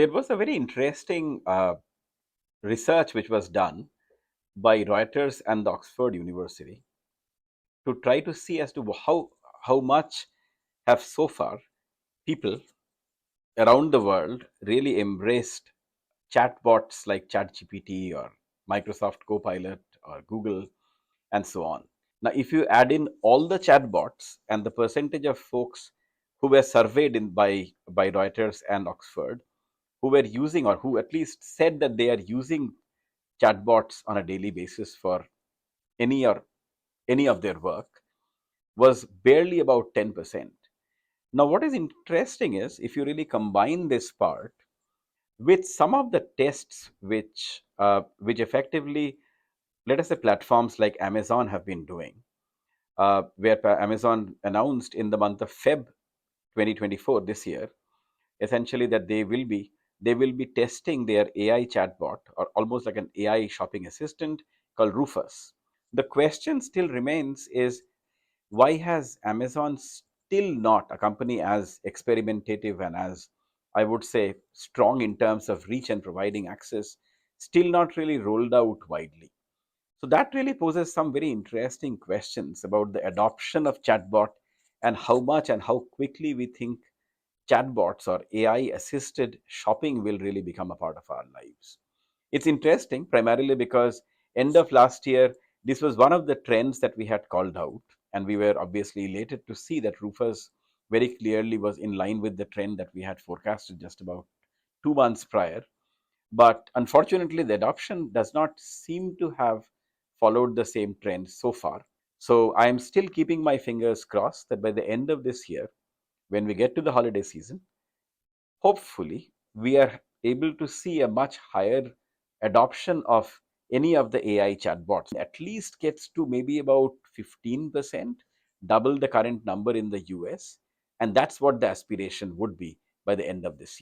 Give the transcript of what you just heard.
There was a very interesting research which was done by Reuters and the Oxford University to try to see as to how much have so far people around the world really embraced chatbots like ChatGPT or Microsoft Copilot or Google and so on. Now, if you add in all the chatbots and the percentage of folks who were surveyed by Reuters and Oxford, who were using or who at least said that they are using chatbots on a daily basis for any or any of their work, was barely about 10%. Now, what is interesting is if you really combine this part with some of the tests which effectively, let us say, platforms like Amazon have been doing, where Amazon announced in the month of Feb 2024 this year, essentially that they will be testing their AI chatbot or almost like an AI shopping assistant called Rufus. The question still remains is why has Amazon still not, a company as experimentative and as, I would say, strong in terms of reach and providing access, still not really rolled out widely? So that really poses some very interesting questions about the adoption of chatbot and how much and how quickly we think chatbots or AI assisted shopping will really become a part of our lives. It's interesting primarily because end of last year, this was one of the trends that we had called out, and we were obviously elated to see that Rufus very clearly was in line with the trend that we had forecasted just about 2 months prior. But unfortunately, the adoption does not seem to have followed the same trend so far. So I am still keeping my fingers crossed that by the end of this year, when we get to the holiday season, hopefully we are able to see a much higher adoption of any of the AI chatbots. At least gets to maybe about 15%, double the current number in the US. And that's what the aspiration would be by the end of this year.